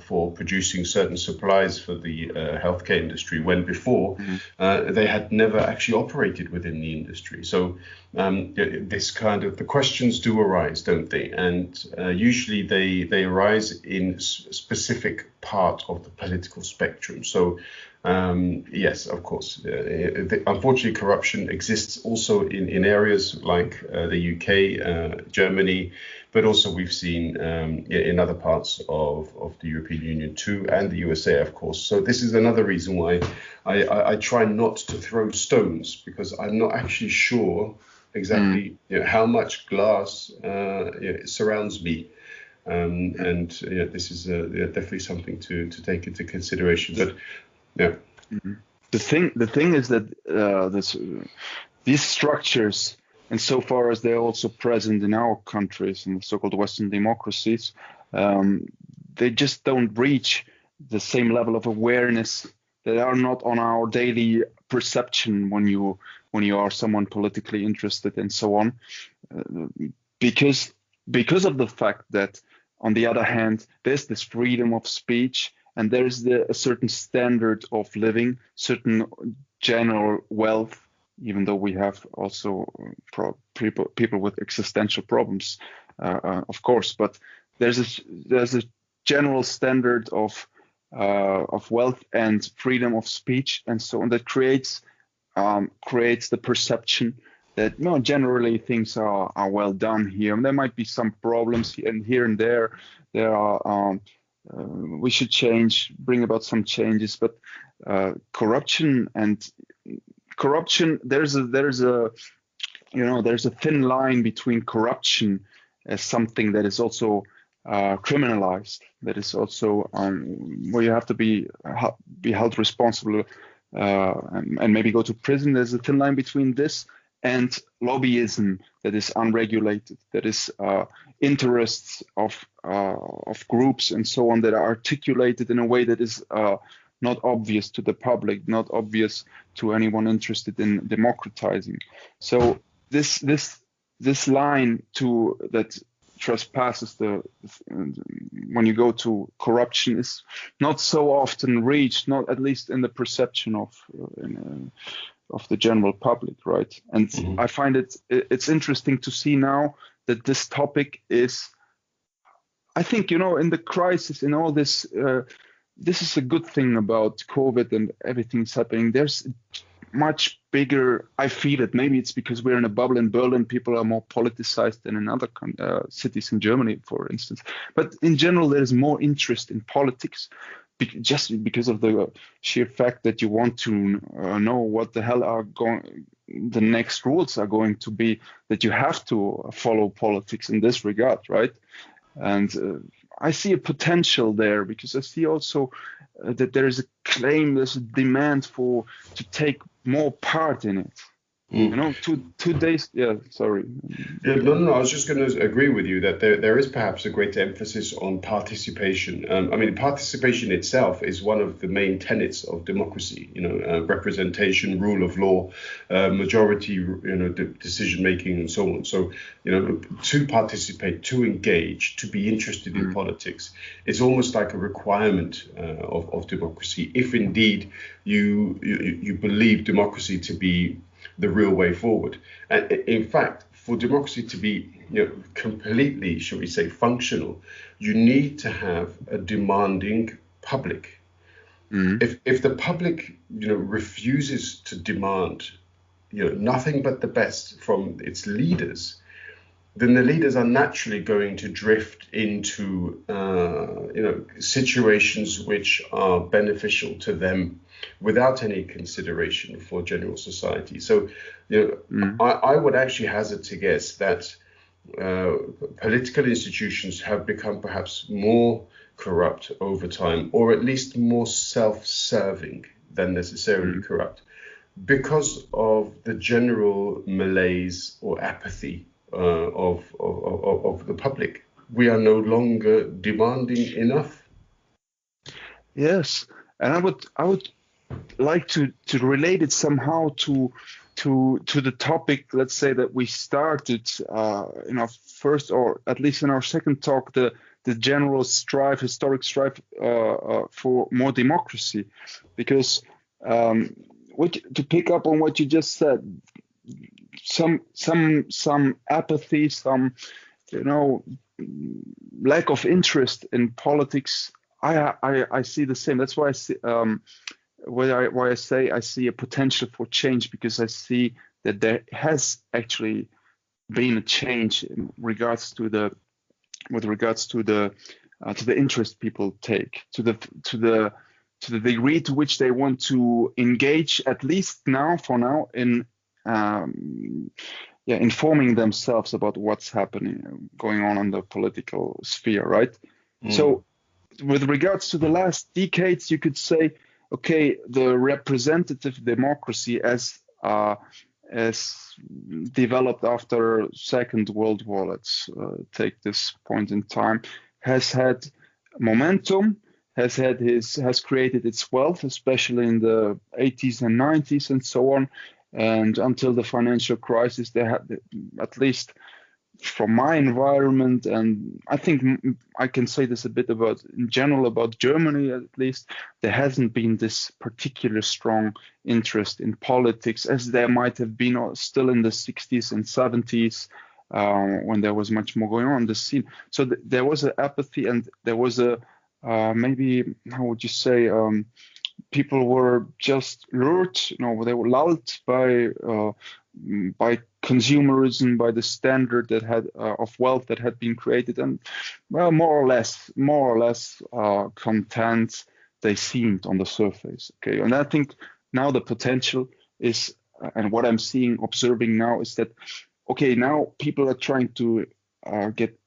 for producing certain supplies for the healthcare industry, when before they had never actually operated within the industry. So this kind of, the questions do arise, don't they? And usually they arise in specific part of the political spectrum. So yes, of course, unfortunately, corruption exists also in areas like the UK, Germany, but also we've seen in other parts of the European Union too, and the USA, of course. So this is another reason why I try not to throw stones, because I'm not actually sure exactly how much glass surrounds me. And this is definitely something to take into consideration. But yeah, the thing is that these structures, and so far as they're also present in our countries, in the so-called Western democracies, they just don't reach the same level of awareness. They are not on our daily perception when you are someone politically interested and so on, because of the fact that, on the other hand, there's this freedom of speech, and there's a certain standard of living, certain general wealth, even though we have also people with existential problems, of course. But there's a general standard of wealth and freedom of speech and so on that creates the perception that generally things are well done here. And there might be some problems here and there. There are we should bring about some changes, but corruption, there's a thin line between corruption as something that is also criminalized, that is also where you have to be held responsible and maybe go to prison. There's a thin line between this and lobbyism that is unregulated, that is interests of groups and so on that are articulated in a way that is not obvious to the public, not obvious to anyone interested in democratizing. So this line that trespasses when you go to corruption is not so often reached, not at least in the perception of the general public, right? And I find it's interesting to see now that this topic is, I think, in the crisis, in all this, this is a good thing about COVID and everything's happening. There's much bigger, I feel it. Maybe it's because we're in a bubble in Berlin. People are more politicized than in other cities in Germany, for instance. But in general, there is more interest in politics, just because of the sheer fact that you want to know what the hell the next rules are going to be, that you have to follow politics in this regard, right? And I see a potential there, because I see also that there is a claim, there's a demand to take more part in it. You know, 2 days. Yeah, sorry. Yeah, no. I was just going to agree with you that there is perhaps a greater emphasis on participation. I mean, participation itself is one of the main tenets of democracy. Representation, rule of law, majority, decision making, and so on. So, to participate, to engage, to be interested in politics, is almost like a requirement of democracy. If indeed you believe democracy to be the real way forward. And in fact, for democracy to be completely, shall we say, functional, you need to have a demanding public. If the public refuses to demand nothing but the best from its leaders, then the leaders are naturally going to drift into situations which are beneficial to them without any consideration for general society. So, I would actually hazard to guess that political institutions have become perhaps more corrupt over time, or at least more self-serving than necessarily corrupt, because of the general malaise or apathy of the public. We are no longer demanding enough. Yes, and I would like to relate it somehow to the topic. Let's say that we started in our first, or at least in our second talk, the general historic strive for more democracy, because to pick up on what you just said, some apathy, some lack of interest in politics. I see the same. That's why I see why I say I see a potential for change, because I see that there has actually been a change in regards to the interest people take, to the degree to which they want to engage, at least for now, in informing themselves about what's going on in the political sphere, right? So with regards to the last decades, you could say, okay, the representative democracy as developed after Second World War, let's take this point in time, has had momentum, has created its wealth, especially in the 80s and 90s and so on. And until the financial crisis, they had, at least from my environment, and I think I can say this a bit in general about Germany at least, there hasn't been this particular strong interest in politics as there might have been still in the 60s and 70s when there was much more going on the scene. So there was an apathy, and there was a maybe, how would you say, people were just lured, they were lulled by consumerism, by the standard that had of wealth that had been created, and more or less content they seemed on the surface. Okay, and I think now the potential is, and what I'm observing now is that, okay, now people are trying to get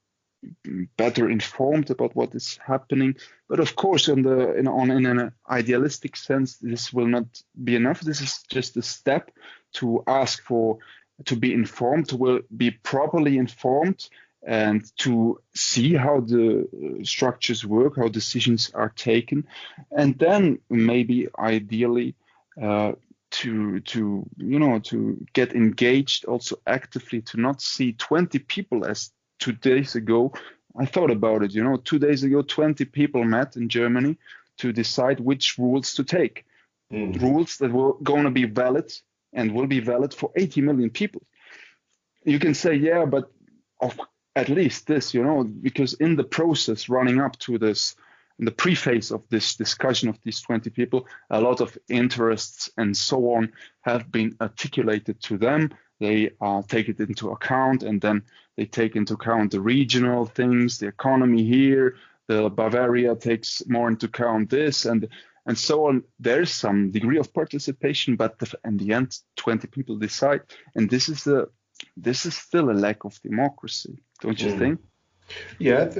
better informed about what is happening, but of course, in an idealistic sense, this will not be enough. This is just a step to ask to be informed, to be properly informed, and to see how the structures work, how decisions are taken, and then maybe ideally to get engaged also actively, to not see 20 people as 2 days ago. I thought about it, 2 days ago, 20 people met in Germany to decide which rules to take. Rules that were going to be valid and will be valid for 80 million people. You can say, yeah, but at least this, because in the process running up to this, in the preface of this discussion of these 20 people, a lot of interests and so on have been articulated to them. They take it into account, and then they take into account the regional things, the economy here, the Bavaria takes more into account this, and so on. There's some degree of participation, but in the end, 20 people decide, and this is still a lack of democracy, don't you think? Yeah,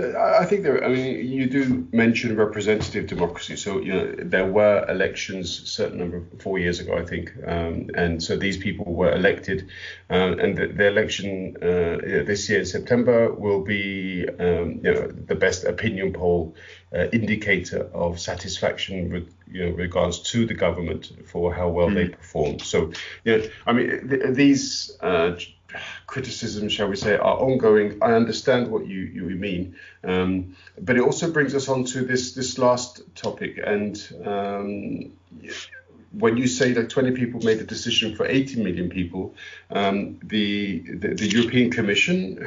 I think there. I mean, you do mention representative democracy. So there were elections a certain number 4 years ago, I think, and so these people were elected, and the election this year in September will be the best opinion poll indicator of satisfaction with regards to the government for how well they performed. So I mean these. Criticisms, shall we say, are ongoing. I understand what you mean, but it also brings us on to this last topic. And when you say that 20 people made a decision for 80 million people, the European Commission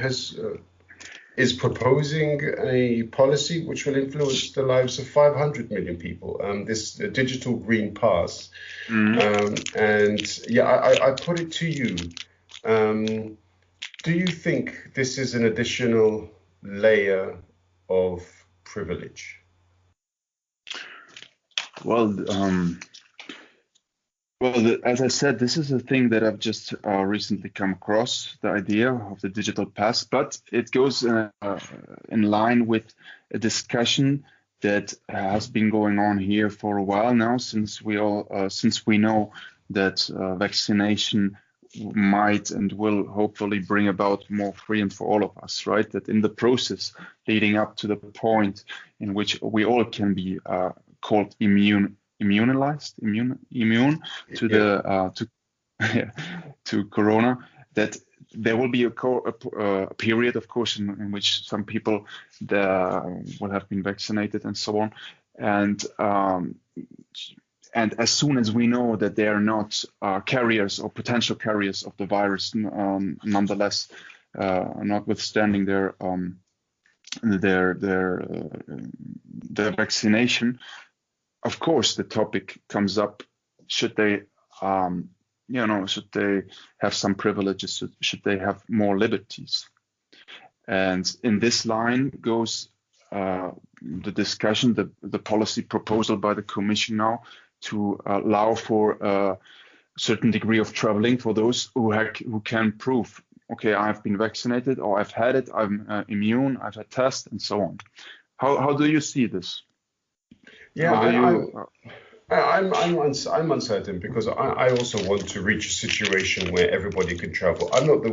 is proposing a policy which will influence the lives of 500 million people. This digital green pass, and yeah, I put it to you. Do you think this is an additional layer of privilege? Well, as I said, this is a thing that I've just recently come across, the idea of the digital pass, but it goes in line with a discussion that has been going on here for a while now, since we know that vaccination might and will hopefully bring about more freedom for all of us, right? That in the process leading up to the point in which we all can be called immune to the to corona, that there will be a period, of course, in which some people will have been vaccinated and so on, and as soon as we know that they are not carriers or potential carriers of the virus, nonetheless, notwithstanding their vaccination, of course, the topic comes up: should they, should they have some privileges? Should they have more liberties? And in this line goes the discussion, the policy proposal by the Commission now, to allow for a certain degree of traveling for those who can prove, okay, I've been vaccinated, or I've had it, I'm immune, I've had tests, and so on. How do you see this? Yeah, I'm uncertain, because I also want to reach a situation where everybody can travel. I'm not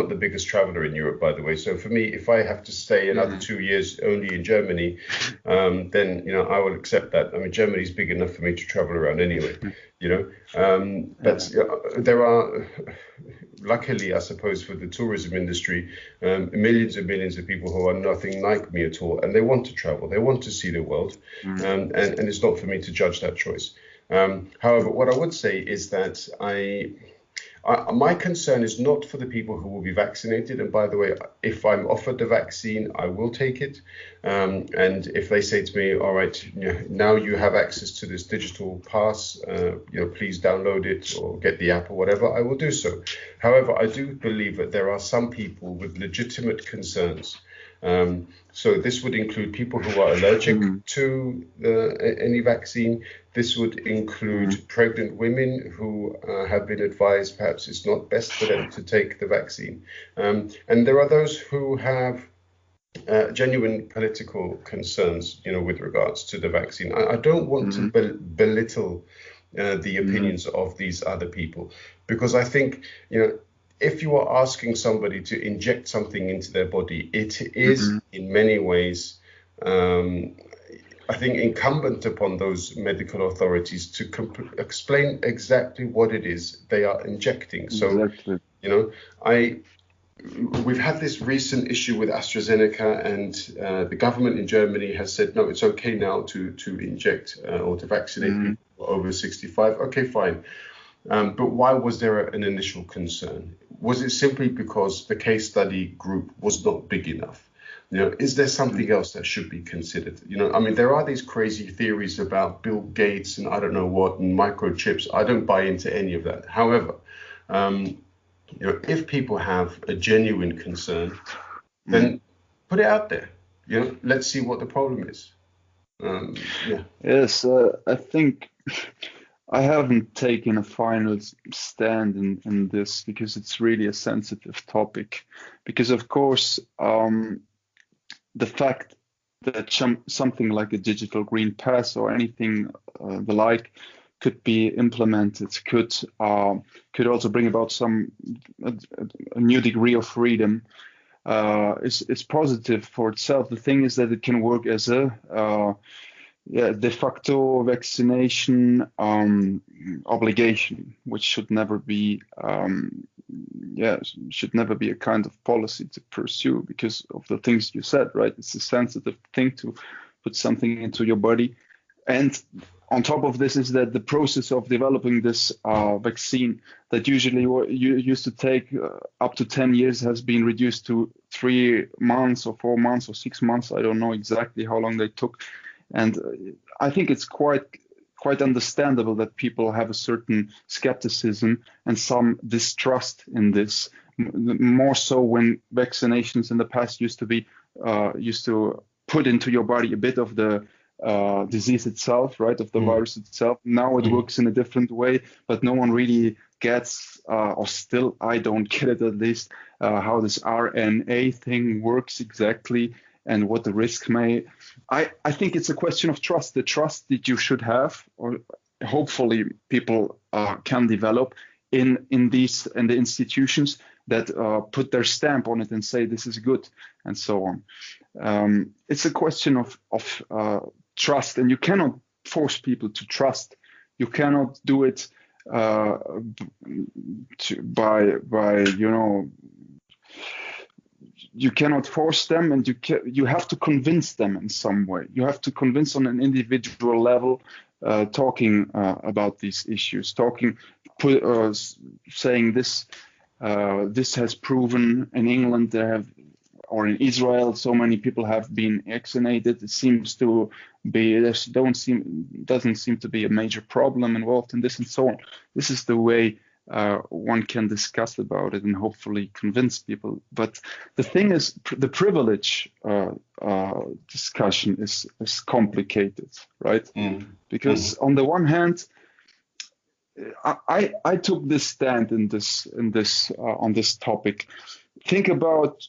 the biggest traveler in Europe, by the way. So for me, if I have to stay another 2 years only in Germany, then I will accept that. I mean, Germany's big enough for me to travel around anyway. But there are, luckily, I suppose, for the tourism industry, millions and millions of people who are nothing like me at all, and they want to travel, they want to see the world, and it's not for me to judge that choice. However, what I would say is that my concern is not for the people who will be vaccinated. And by the way, if I'm offered the vaccine, I will take it. And if they say to me, all right, now you have access to this digital pass, please download it or get the app or whatever, I will do so. However, I do believe that there are some people with legitimate concerns. So this would include people who are allergic to any vaccine. This would include pregnant women who have been advised perhaps it's not best for them to take the vaccine. And there are those who have genuine political concerns, with regards to the vaccine. I don't want to belittle the opinions of these other people, because I think, if you are asking somebody to inject something into their body, it is in many ways, I think, incumbent upon those medical authorities to explain exactly what it is they are injecting. So, we've had this recent issue with AstraZeneca, and the government in Germany has said, no, it's okay now to inject or to vaccinate people over 65. Okay, fine. But why was there an initial concern? Was it simply because the case study group was not big enough? Is there something else that should be considered? I mean, there are these crazy theories about Bill Gates and I don't know what, and microchips. I don't buy into any of that. However, if people have a genuine concern, then put it out there. Let's see what the problem is. Yes, I think I haven't taken a final stand in this, because it's really a sensitive topic. Because of course, the fact that something like a digital green pass or anything the like could be implemented could also bring about a new degree of freedom is positive for itself. The thing is that it can work as a de facto vaccination obligation, which should never be a kind of policy to pursue because of the things you said, right? It's a sensitive thing to put something into your body. And on top of this is that the process of developing this vaccine that usually used to take up to 10 years has been reduced to 3 months or 4 months or 6 months. I don't know exactly how long they took. And I think it's quite understandable that people have a certain skepticism and some distrust in this, more so when vaccinations in the past used to put into your body a bit of the disease itself, right, of the virus itself. Now it works in a different way, but no one really gets, or still I don't get it at least, how this RNA thing works exactly and what the risk may. I think it's a question of trust, the trust that you should have, or hopefully people can develop in the institutions that put their stamp on it and say this is good and so on. It's a question of trust, and you cannot force people to trust. You cannot do it by you cannot force them, and you have to convince them in some way. You have to convince on an individual level, talking about these issues, saying this has proven in England or in Israel, so many people have been vaccinated. It seems to be doesn't seem to be a major problem involved in this and so on. This is the way one can discuss about it and hopefully convince people. But the thing is, the privilege discussion is complicated, right? Because on the one hand, I took this stand on this topic. Think about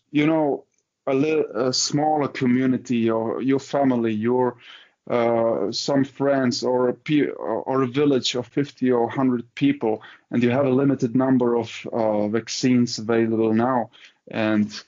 a smaller community, or your family, your some friends, or a village of 50 or 100 people, and you have a limited number of vaccines available now, and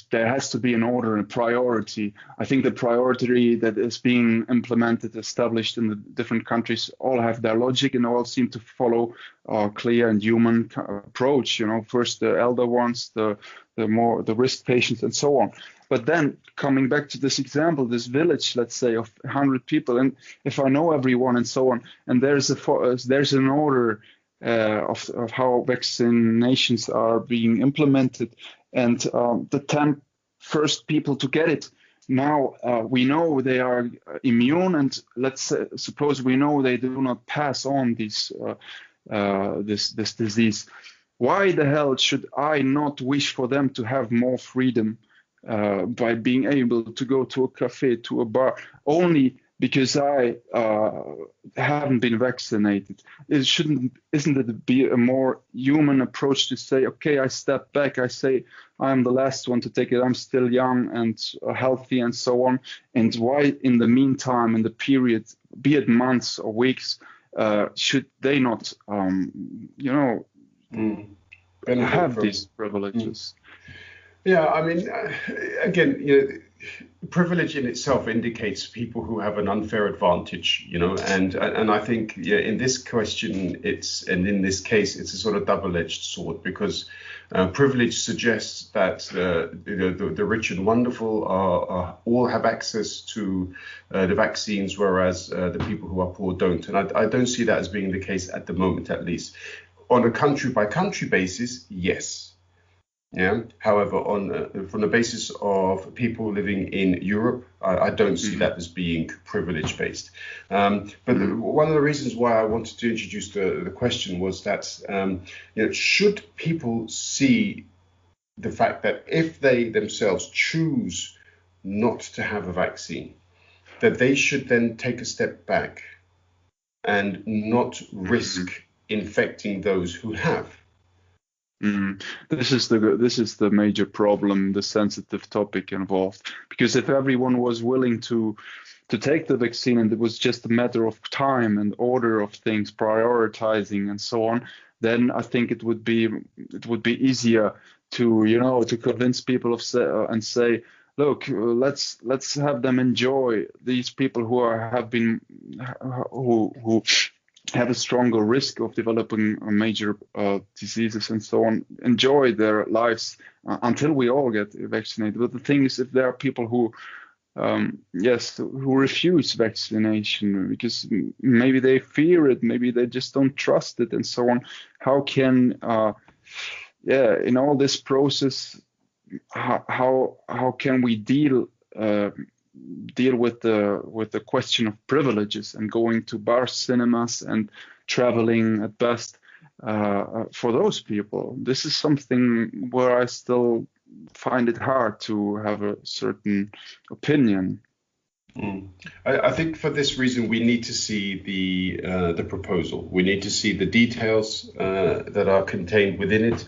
there has to be an order and priority. I think the priority that is being implemented, established in the different countries, all have their logic and all seem to follow a clear and human approach. First the elder ones, the risk patients, and so on. But then coming back to this example, this village, let's say, of 100 people, and if I know everyone and so on, and there's an order of how vaccinations are being implemented, and the 10 first people to get it, now we know they are immune, and suppose we know they do not pass on this disease. Why the hell should I not wish for them to have more freedom by being able to go to a cafe, to a bar, only because I haven't been vaccinated? Isn't it be a more human approach to say, okay, I step back, I say I'm the last one to take it, I'm still young and healthy and so on, and why in the meantime, in the period, be it months or weeks, should they not have these privileges? Yeah, I mean, again, privilege in itself indicates people who have an unfair advantage, and I think in this question, in this case, it's a sort of double-edged sword, because privilege suggests that the rich and wonderful all have access to the vaccines, whereas the people who are poor don't. And I don't see that as being the case at the moment, at least. On a country-by-country basis, yes. Yeah. However, from the basis of people living in Europe, I don't see that as being privilege based. But one of the reasons why I wanted to introduce the question was that should people see the fact that if they themselves choose not to have a vaccine, that they should then take a step back and not risk infecting those who have. Mm. This is the major problem, the sensitive topic involved. Because if everyone was willing to take the vaccine and it was just a matter of time and order of things, prioritizing and so on, then I think it would be easier to convince people and say, look, let's have them enjoy these people who have a stronger risk of developing major diseases and so on, enjoy their lives until we all get vaccinated. But the thing is, if there are people who refuse vaccination because maybe they fear it, maybe they just don't trust it, and so on, how can in all this process, how can we deal with the question of privileges and going to bars, cinemas, and traveling at best for those people? This is something where I still find it hard to have a certain opinion. I think for this reason we need to see the proposal. We need to see the details that are contained within it.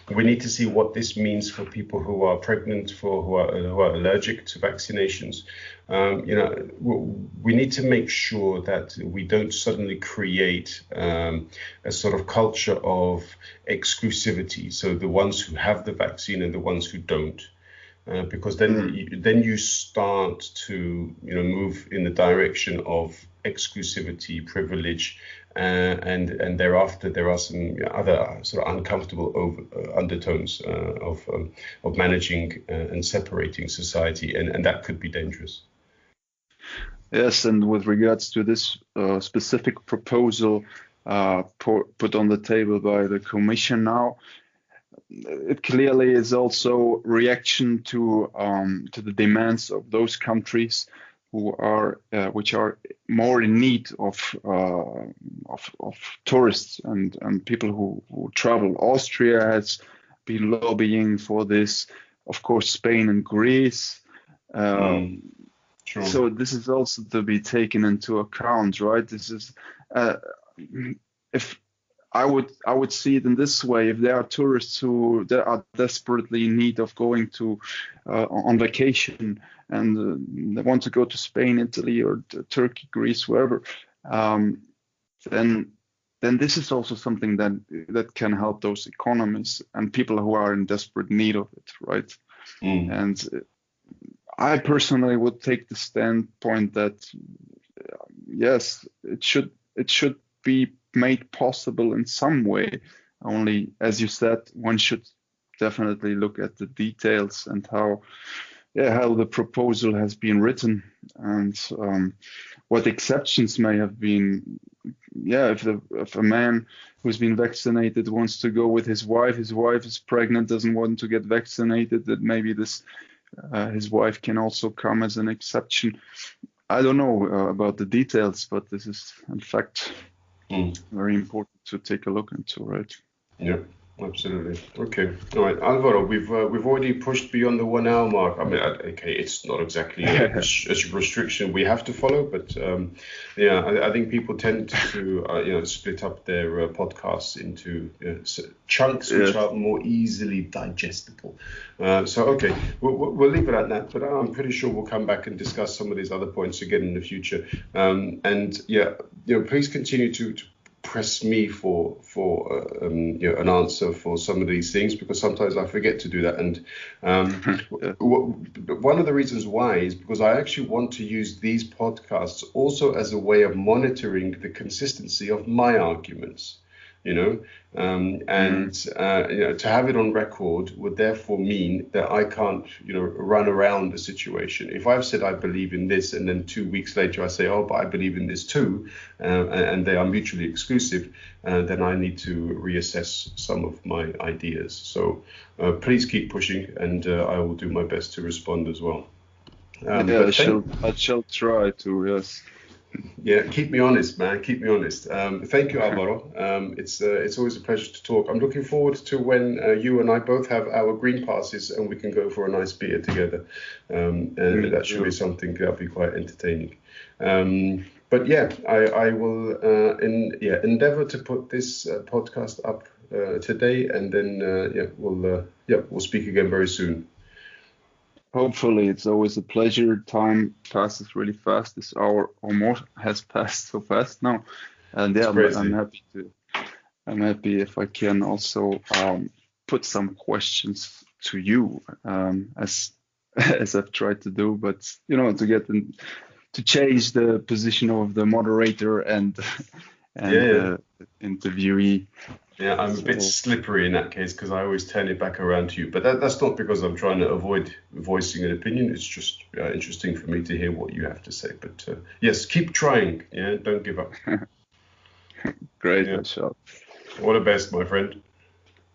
We need to see what this means for people who are pregnant, who are allergic to vaccinations. We need to make sure that we don't suddenly create a sort of culture of exclusivity. So the ones who have the vaccine and the ones who don't. Because then you start to move in the direction of exclusivity, privilege, and thereafter there are some other sort of uncomfortable undertones of managing and separating society, and that could be dangerous. Yes, and with regards to this specific proposal put on the table by the Commission now, it clearly is also reaction to the demands of those countries which are more in need of tourists and people who travel. Austria has been lobbying for this, of course, Spain and Greece. Sure. So this is also to be taken into account, right? This is if I would see it in this way: if there are tourists who are desperately in need of going to on vacation and they want to go to Spain, Italy, or Turkey, Greece, wherever, then this is also something that can help those economies and people who are in desperate need of it, right? And I personally would take the standpoint that yes, it should be made possible in some way. Only, as you said, one should definitely look at the details and how the proposal has been written and what exceptions may have been. If a man who's been vaccinated wants to go with his wife is pregnant, doesn't want to get vaccinated, that maybe his wife can also come as an exception. I don't know about the details, but this is in fact very important to take a look into, right? Yeah, absolutely. Okay. All right, Alvaro, we've already pushed beyond the 1 hour mark. I mean, okay, it's not exactly a restriction we have to follow, but I think people tend to split up their podcasts into chunks which are more easily digestible. So okay, we'll leave it at that. But I'm pretty sure we'll come back and discuss some of these other points again in the future. Please continue to press me for an answer for some of these things, because sometimes I forget to do that. And one of the reasons why is because I actually want to use these podcasts also as a way of monitoring the consistency of my arguments. To have it on record would therefore mean that I can't, run around the situation. If I've said I believe in this, and then 2 weeks later I say, but I believe in this too, and they are mutually exclusive, then I need to reassess some of my ideas. So please keep pushing, and I will do my best to respond as well. I shall try to, yes. Yeah, keep me honest, man. Keep me honest. Thank you, Alvaro. It's always a pleasure to talk. I'm looking forward to when you and I both have our green passes and we can go for a nice beer together. And that should be something that'll be quite entertaining. But I will endeavor to put this podcast up today, and then we'll speak again very soon. Hopefully, it's always a pleasure. Time passes really fast. This hour or more has passed so fast now, and yeah, I'm happy to. I'm happy if I can also put some questions to you, as as I've tried to do, but to get to change the position of the moderator and the interviewee. Yeah, I'm a bit slippery in that case because I always turn it back around to you. But that's not because I'm trying to avoid voicing an opinion. It's just interesting for me to hear what you have to say. But yes, keep trying. Yeah, don't give up. Great, shot. All the best, my friend.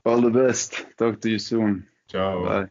All the best. Talk to you soon. Ciao. Bye.